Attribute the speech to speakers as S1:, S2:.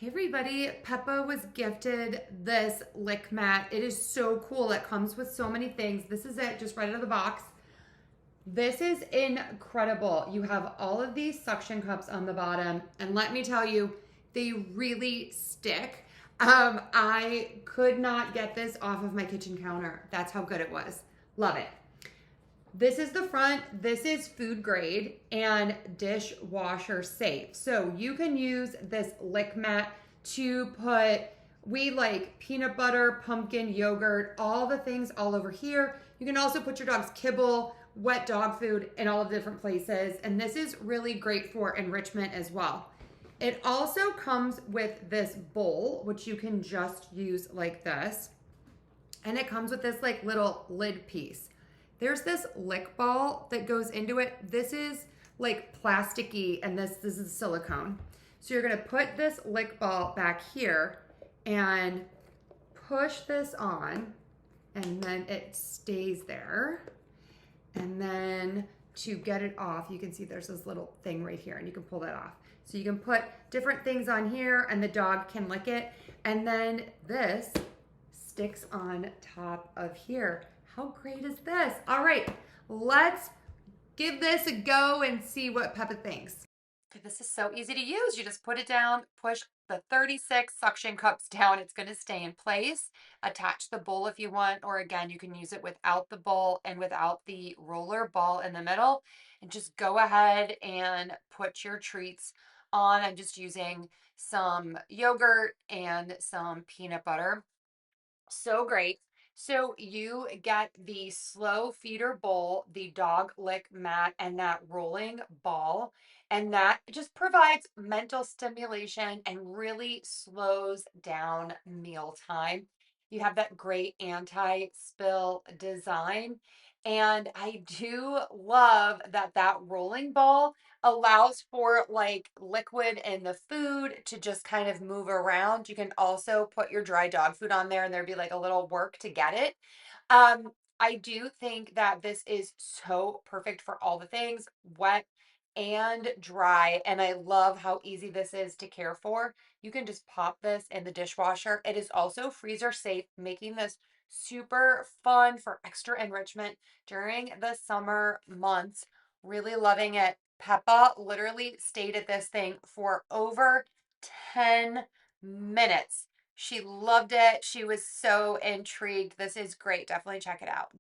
S1: Hey everybody, Peppa was gifted this lick mat. It is so cool. It comes with so many things. This is it, just right out of the box. This is incredible. You have all of these suction cups on the bottom, and let me tell you, they really stick. I could not get this off of my kitchen counter. That's how good it was. Love it. This is the front. This is food grade and dishwasher safe. So you can use this lick mat to put, we like peanut butter, pumpkin, yogurt, all the things all over here. You can also put your dog's kibble, wet dog food in all of the different places. And this is really great for enrichment as well. It also comes with this bowl, which you can just use like this. And it comes with this like little lid piece. There's this lick ball that goes into it. This is like plasticky and this is silicone. So you're gonna put this lick ball back here and push this on, and then it stays there. And then to get it off, you can see there's this little thing right here and you can pull that off. So you can put different things on here and the dog can lick it. And then this sticks on top of here. How great is this? All right, let's give this a go and see what Peppa thinks. This is so easy to use. You just put it down, push the 36 suction cups down. It's going to stay in place. Attach the bowl if you want, or again, you can use it without the bowl and without the roller ball in the middle. And just go ahead and put your treats on. I'm just using some yogurt and some peanut butter. So great. So you get the slow feeder bowl, the dog lick mat, and that rolling ball. And that just provides mental stimulation and really slows down mealtime. You have that great anti-spill design. And I do love that that rolling ball allows for like liquid in the food to just kind of move around. You can also put your dry dog food on there and there'd be like a little work to get it. I do think that this is so perfect for all the things, wet and dry. And I love how easy this is to care for. You can just pop this in the dishwasher. It is also freezer safe, making this super fun for extra enrichment during the summer months. Really loving it. Peppa literally stayed at this thing for over 10 minutes. She loved it. She was so intrigued. This is great. Definitely check it out.